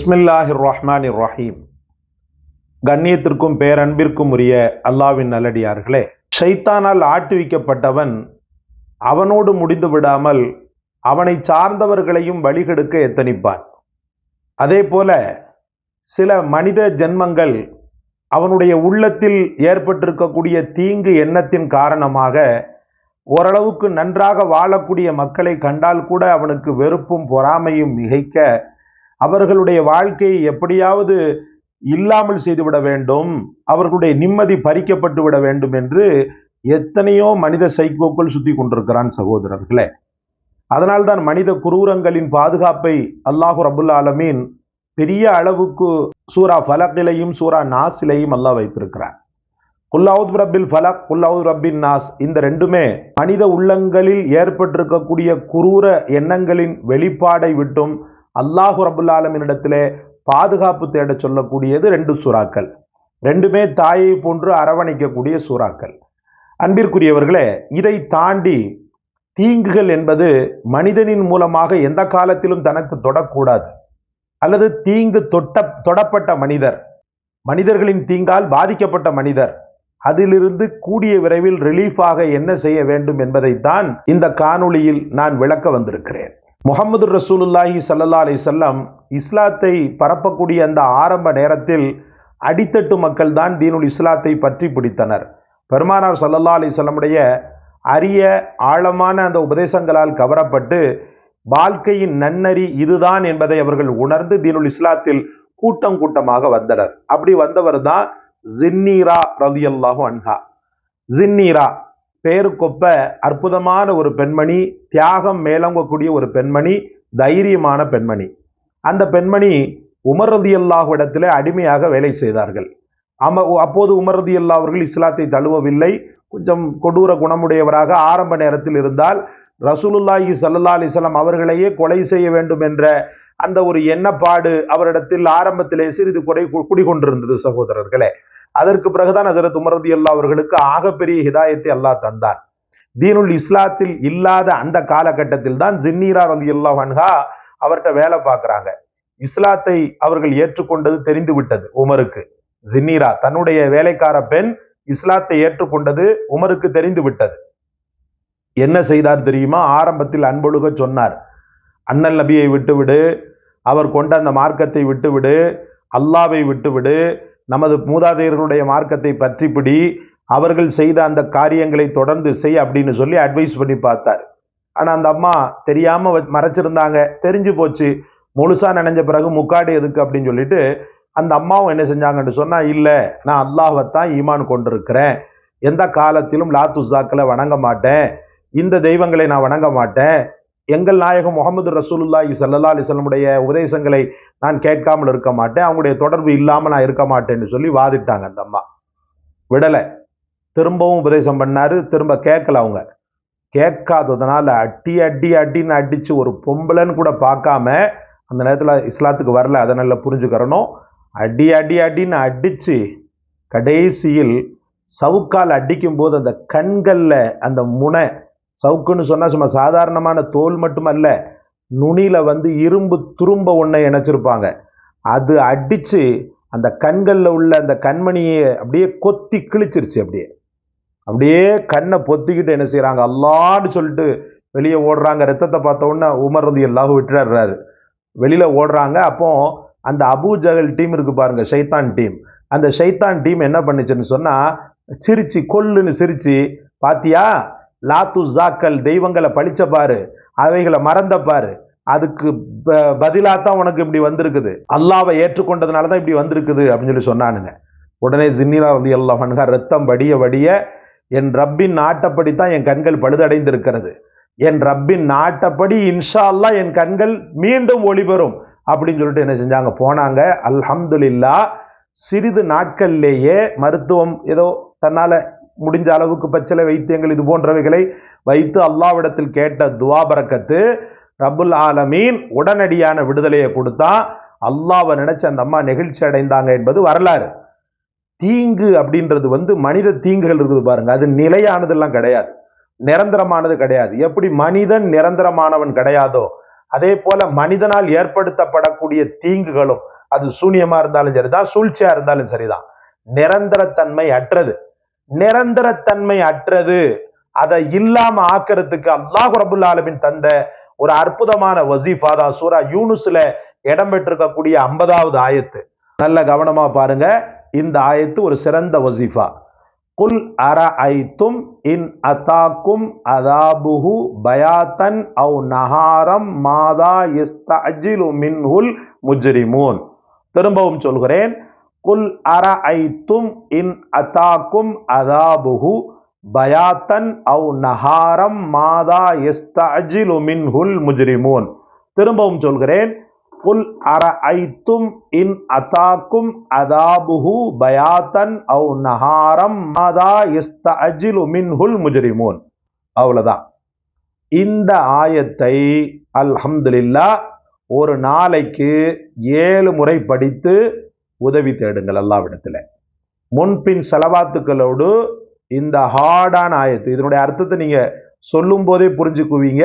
பிஸ்மில்லாஹிர் ரஹ்மானிர் ரஹீம். கண்ணியத்திற்கும் பேரன்பிற்கும் உரிய அல்லாஹ்வின் நல்லடியார்களே, ஷைத்தானால் ஆட்டுவிக்கப்பட்டவன் அவனோடு முடிந்து விடாமல் அவனை சார்ந்தவர்களையும் வழிகெடுக்க எத்தனிப்பான். அதே போல சில மனித ஜென்மங்கள் அவனுடைய உள்ளத்தில் ஏற்பட்டிருக்கக்கூடிய தீங்கு எண்ணத்தின் காரணமாக ஓரளவுக்கு நன்றாக வாழக்கூடிய மக்களை கண்டால் கூட அவனுக்கு வெறுப்பும் பொறாமையும் மிகைக்க அவர்களுடைய வாழ்க்கையை எப்படியாவது இல்லாமல் செய்துவிட வேண்டும், அவர்களுடைய நிம்மதி பறிக்கப்பட்டு விட வேண்டும் என்று எத்தனையோ மனித சைக்கோக்கள் சுத்தி கொண்டிருக்கிறான் சகோதரர்களே. அதனால்தான் மனித குரூரங்களின் பாதுகாப்பை அல்லாஹு ரபுல் ஆலமீன் பெரிய அளவுக்கு சூரா ஃபலக்கிலையும் சூரா நாஸிலையும் அல்லாஹ் வைத்திருக்கிறான். குல்லாவுத் ரப்பில் ஃபலக், குல்லாவுத் ரப்பின் நாஸ், இந்த ரெண்டுமே மனித உள்ளங்களில் ஏற்பட்டிருக்கக்கூடிய குரூர எண்ணங்களின் வெளிப்பாடை விட்டும் அல்லாஹு ரபுல் ஆலமீனிடத்திலே பாதுகாப்பு தேட சொல்லக்கூடியது ரெண்டு சூறாக்கள். ரெண்டுமே தாயை போன்று அரவணைக்கக்கூடிய சூறாக்கள். அன்பிற்குரியவர்களே, இதை தாண்டி தீங்குகள் என்பது மனிதனின் மூலமாக எந்த காலத்திலும் தனக்கு தொடக்கூடாது. அல்லது தீங்கு தொடப்பட்ட மனிதர்களின் தீங்கால் பாதிக்கப்பட்ட மனிதர், அதிலிருந்து கூடிய விரைவில் ரிலீஃபாக என்ன செய்ய வேண்டும் என்பதைத்தான் இந்த காணொளியில் நான் விளக்க வந்திருக்கிறேன். முஹம்மது ரசூலுல்லாஹி ஸல்லல்லாஹு அலைஹி வஸல்லம் இஸ்லாத்தை பரப்பக்கூடிய அந்த ஆரம்ப நேரத்தில் அடித்தட்டு மக்கள் தான் தீனுல் இஸ்லாத்தை பற்றி பிடித்தனர். பெருமானார் ஸல்லல்லாஹு அலைஹி வஸல்லமுடைய அரிய ஆழமான அந்த உபதேசங்களால் கவரப்பட்டு வாழ்க்கையின் நன்னறி இதுதான் என்பதை அவர்கள் உணர்ந்து தீனுல் இஸ்லாத்தில் கூட்டம் கூட்டமாக வந்தனர். அப்படி வந்தவர் தான் ஜின்னீரா ரலியல்லாஹு அன்ஹா. ஜின்னீரா பேருக்கொப்ப அற்புதமான ஒரு பெண்மணி, தியாகம் மேலோங்கக்கூடிய ஒரு பெண்மணி, தைரியமான பெண்மணி. அந்த பெண்மணி உமர் ரலியல்லாஹு இடத்திலே அடிமையாக வேலை செய்தார்கள். அப்போது உமர் ரலியல்லாஹு அவர்கள் இஸ்லாத்தை தழுவவில்லை, கொஞ்சம் கொடூர குணமுடையவராக ஆரம்ப நேரத்தில் இருந்தால் ரசூலுல்லாஹி ஸல்லல்லாஹு அலைஹி வஸல்லம் அவர்களையே கொலை செய்ய வேண்டும் என்ற அந்த ஒரு எண்ணப்பாடு அவரிடத்தில் ஆரம்பத்திலே சிறிது குடிகொண்டிருந்தது சகோதரர்களே. அதற்கு பிறகுதான் ஹஜ்ரத் உமர் ரலியல்லாஹு அவர்களுக்கு ஆகப்பெரிய ஹிதாயத்தை அல்லாஹ் தந்தான். தீனுல் இஸ்லாத்தில் இல்லாத அந்த காலகட்டத்தில் தான் ஜின்னீரா ரலியல்லாஹு அன்ஹா அவர்கிட்ட வேலை பார்க்கிறாங்க. இஸ்லாத்தை அவர்கள் ஏற்றுக்கொண்டது தெரிந்து விட்டது உமருக்கு. ஜின்னீரா தன்னுடைய வேலைக்கார பெண் இஸ்லாத்தை ஏற்றுக்கொண்டது உமருக்கு தெரிந்து விட்டது. என்ன செய்தார் தெரியுமா? ஆரம்பத்தில் அன்பொழுக சொன்னார், அண்ணல் நபியை விட்டுவிடு, அவர் கொண்ட அந்த மார்க்கத்தை விட்டுவிடு, அல்லாவை விட்டுவிடு, நமது மூதாதையர்களுடைய மார்க்கத்தை பற்றி பிடி, அவர்கள் செய்த அந்த காரியங்களை தொடர்ந்து செய் அப்படின்னு சொல்லி அட்வைஸ் பண்ணி பார்த்தார். ஆனா அந்த அம்மா தெரியாம மறைச்சிருந்தாங்க, தெரிஞ்சு போச்சு. முழுசா நினைஞ்ச பிறகு முக்காடு எதுக்கு அப்படின்னு சொல்லிட்டு அந்த அம்மாவும் என்ன செஞ்சாங்கன்னு சொன்னா, இல்ல நான் அல்லாஹ்வைத்தான் ஈமான் கொண்டிருக்கிறேன், எந்த காலத்திலும் லாத்துசாக்களை வணங்க மாட்டேன், இந்த தெய்வங்களை நான் வணங்க மாட்டேன், எங்கள் நாயகம் முகமது ரசூலுல்லாஹி ஸல்லல்லாஹு அலைஹி வஸல்லமுடைய உபதேசங்களை நான் கேட்காமல் இருக்க மாட்டேன், அவங்களுடைய தொடர்பு இல்லாமல் நான் இருக்க மாட்டேன்னு சொல்லி வாதிட்டாங்க. அந்த அம்மா விடல, திரும்பவும் உபதேசம் பண்ணாரு, திரும்ப கேட்கல. அவங்க கேட்காததுனால அடி அடி அடின்னு அடிச்சு, ஒரு பொம்பளைன்னு கூட பார்க்காம, அந்த நேரத்தில் இஸ்லாத்துக்கு வரல, அதை நல்லா புரிஞ்சுக்கிறணும், அடி அடி அடின்னு அடிச்சு கடைசியில் சவுக்கால் அடிக்கும் போது அந்த கண்கள்ல அந்த முனை, சவுக்குன்னு சொன்னா சும்மா சாதாரணமான தோல் மட்டுமல்ல, நுனியில இரும்பு துரும்ப ஒன்றை இணைச்சிருப்பாங்க, அது அடிச்சு அந்த கண்கள்ல உள்ள அந்த கண்மணியை அப்படியே கொத்தி கிழிச்சிருச்சு. அப்படியே கண்ணை பொத்திக்கிட்டு என்ன செய்யறாங்க, அல்லான்னு சொல்லிட்டு வெளியே ஓடுறாங்க. ரத்தத்தை பார்த்த உடனே உமர் ரலியல்லாஹு விட்டுறாரு, வெளியில ஓடுறாங்க. அப்போ அந்த அபூ ஜஹல் டீம் இருக்கு பாருங்க, ஷைத்தான் டீம், அந்த ஷைத்தான் டீம் என்ன பண்ணுச்சுன்னு சொன்னா, சிரிச்சு கொல்லுன்னு சிரிச்சு, பாத்தியா லாத்து ஜாக்கல் தெய்வங்களை பழிச்ச பாரு, அவைகளை மறந்த பாரு, அதுக்கு பதிலாத்தான் உனக்கு இப்படி வந்திருக்குது, அல்லாவை ஏற்றுக்கொண்டதுனாலதான் இப்படி வந்திருக்குது அப்படின்னு சொல்லி சொன்னானுங்க. உடனே ஜின்னீரா ரலியல்லாஹு அன்ஹா ரத்தம் வடிய வடிய, என் ரப்பின் நாட்டப்படித்தான் என் கண்கள் பழுதடைந்திருக்கிறது, என் ரப்பின் நாட்டப்படி இன்ஷா அல்லாஹ் என் கண்கள் மீண்டும் ஒளிபெறும் அப்படின்னு சொல்லிட்டு என்ன செஞ்சாங்க, போனாங்க. அல்ஹம்துலில்லாஹ் சிறிது நாட்கள்லேயே மருத்துவம் ஏதோ தன்னால முடிஞ்ச அளவுக்கு பச்சிலை வைத்தியங்கள் இது போன்றவைகளை வைத்து அல்லாஹ்விடத்தில் கேட்ட துவா பரக்கத்து ரப்புல் ஆலமீன் உடனடியான விடுதலையை கொடுத்தா. அல்லாஹ்வை நினைச்ச அந்த அம்மா நெகிழ்ச்சி அடைந்தாங்க என்பது வரலாறு. தீங்கு அப்படின்றது மனித தீங்குகள் இருக்குது பாருங்க, அது நிலையானதெல்லாம் கிடையாது, நிரந்தரமானது கிடையாது. எப்படி மனிதன் நிரந்தரமானவன் கிடையாதோ அதே போல மனிதனால் ஏற்படுத்தப்படக்கூடிய தீங்குகளும் அது சூனியமா இருந்தாலும் சரிதான், சூழ்ச்சியா இருந்தாலும் சரிதான். நிரந்தரத்தன்மை அற்றது. நிரந்தரத்தன்மை அற்றது. அதை இல்லாம ஆக்கிறதுக்கு அல்லாஹ் ரப்புல் ஆலமீன் தந்த ஒரு அற்புதமான வசீஃபா தான் சூரா யூனுஸ்ல இடம்பெற்றிருக்கக்கூடிய 50வது ஆயத்து. நல்ல கவனமா பாருங்க. இந்த ஆயத்து ஒரு சிறந்த வசீஃபா. குல் அரஐத்தும் இன் அதாக்கும் அதாபுஹு பயாத்தன் அவ் நஹாரம் மாதா யஸ்தஅஜிலு மின்ஹுல் முஜ்ரிமூன். திரும்பவும் சொல்கிறேன். குல் அரஐத்தும் இன் அதாக்கும் அதாபுஹு பயாத்தன் அவ் நஹாரம் மாதா யஸ்தஅஜிலு மின்ஹுல் முஜ்ரிமூன். திரும்பவும் சொல்கிறேன். குல் அரஐத்தும் இன் அதாக்கும் அதாபுஹு பயாத்தன் அவ் நஹாரம் மாதா யஸ்தஅஜிலு மின்ஹுல் முஜ்ரிமூன். அவ்வளவுதான். இந்த ஆயத்தை அல்ஹம்துலில்லாஹ் ஒரு நாளைக்கு 7 முறை படித்து உதவி தேடுங்கள் அல்லாஹ்விடத்துல. முன்பின் ஸலவாத்துக்களோடு இந்த ஹார்டான ஆயத்து, இதனுடைய அர்த்தத்தை நீங்க சொல்லும் போதே புரிஞ்சுக்குவீங்க.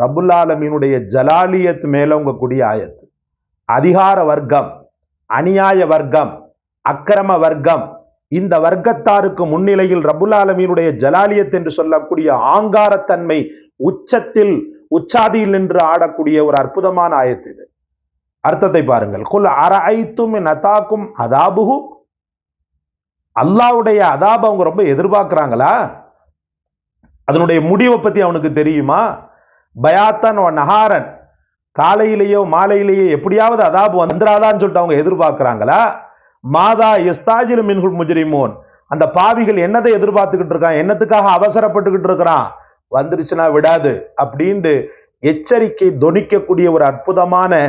ரப்புல் ஆலமீனுடைய ஜலாலியத் மேலோங்க கூடிய ஆயத்து. அதிகார வர்க்கம், அநியாய வர்க்கம், அக்கிரம வர்க்கம், இந்த வர்க்கத்தாருக்கு முன்னிலையில் ரப்புல் ஆலமீனுடைய ஜலாலியத் என்று சொல்லக்கூடிய ஆங்காரத்தன்மை உச்சத்தில் உச்சாதியில் நின்று ஆடக்கூடிய ஒரு அற்புதமான ஆயத்து இது. அர்த்தத்தை பாருங்கள். குல் அரஐத்தும் இன் அதாக்கும் அதாபுஹு. அல்லாஹ்வுடைய அதாப அவங்க ரொம்ப எதிர்பார்க்கிறாங்களா? அதனுடைய முடிவை பத்தி அவனுக்கு தெரியுமா? பயாத்தன் நஹாரன், காலையிலேயோ மாலையிலேயோ எப்படியாவது அதாபு வந்துராதான்னு சொல்லிட்டு அவங்க எதிர்பார்க்கிறாங்களா? மாதா யஸ்தாஜிலு மின்ஹுல் முஜ்ரிமூன். அந்த பாவிகள் என்னதை எதிர்பார்த்துக்கிட்டு இருக்கான், என்னத்துக்காக அவசரப்பட்டுக்கிட்டு இருக்கிறான், வந்துருச்சுன்னா விடாது அப்படின்ட்டு எச்சரிக்கை தொனிக்கக்கூடிய ஒரு அற்புதமான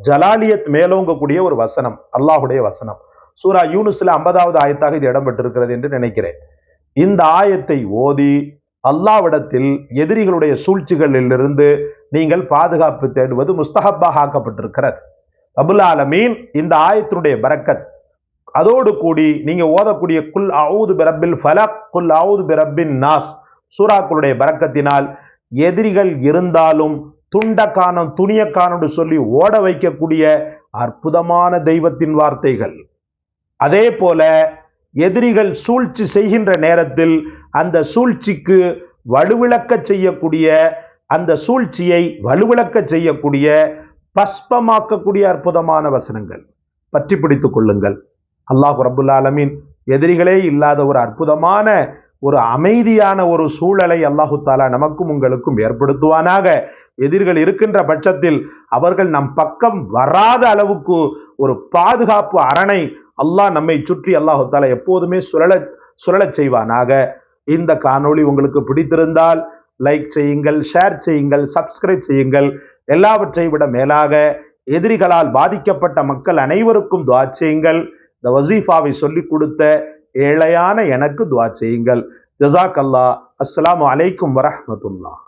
ஜலாலியத் மேலோங்கக்கூடிய ஒரு வசனம், அல்லாஹுடைய வசனம். சூரா யூனுஸ்ல 50வது ஆயத்தாக இது இடம்பெற்றிருக்கிறது என்று நினைக்கிறேன். இந்த ஆயத்தை ஓதி அல்லாஹ்விடத்தில் எதிரிகளுடைய சூழ்ச்சிகளிலிருந்து நீங்கள் பாதுகாப்பு தேடுவது முஸ்தஹப்பாக ஆக்கப்பட்டிருக்கிறது. ரப்புல் ஆலமீன் இந்த ஆயத்தினுடைய பரக்கத், அதோடு கூடி நீங்க ஓதக்கூடிய குல் அஊது பிரப்பில் ஃபலக், குல் அஊது பிரப்பின் நாஸ் சூறாக்களுடைய பரக்கத்தினால் எதிரிகள் இருந்தாலும் துண்டக்கானம் துணியக்கானம் சொல்லி ஓட வைக்கக்கூடிய அற்புதமான தெய்வத்தின் வார்த்தைகள். அதே போல எதிரிகள் சூழ்ச்சி செய்கின்ற நேரத்தில் அந்த சூழ்ச்சிக்கு வலுவிளக்க செய்யக்கூடிய, அந்த சூழ்ச்சியை வலுவிளக்க செய்யக்கூடிய, பஸ்பமாக்கக்கூடிய அற்புதமான வசனங்கள். பற்றி பிடித்துக் கொள்ளுங்கள். அல்லாஹ் ரப்புல் ஆலமீன் எதிரிகளே இல்லாத ஒரு அற்புதமான ஒரு அமைதியான ஒரு சூழலை அல்லாஹு தாலா நமக்கும் உங்களுக்கும் ஏற்படுத்துவானாக. எதிரிகள் இருக்கின்ற பட்சத்தில் அவர்கள் நம் பக்கம் வராத அளவுக்கு ஒரு பாதுகாப்பு அரணை அல்லாஹ் நம்மை சுற்றி அல்லாஹு தாலா எப்போதுமே சுழலச் செய்வானாக. இந்த காணொளி உங்களுக்கு பிடித்திருந்தால் லைக் செய்யுங்கள், ஷேர் செய்யுங்கள், சப்ஸ்கிரைப் செய்யுங்கள். எல்லாவற்றை விட மேலாக எதிரிகளால் பாதிக்கப்பட்ட மக்கள் அனைவருக்கும் துஆ செய்யுங்கள். இந்த வசீஃபாவை சொல்லிக் கொடுத்த ஏழையான எனக்கு துஆ செய்யுங்கள். ஜஸாக் அல்லாஹ். அஸ்ஸலாமு அலைக்கும் வரஹ்மத்துல்லாஹ்.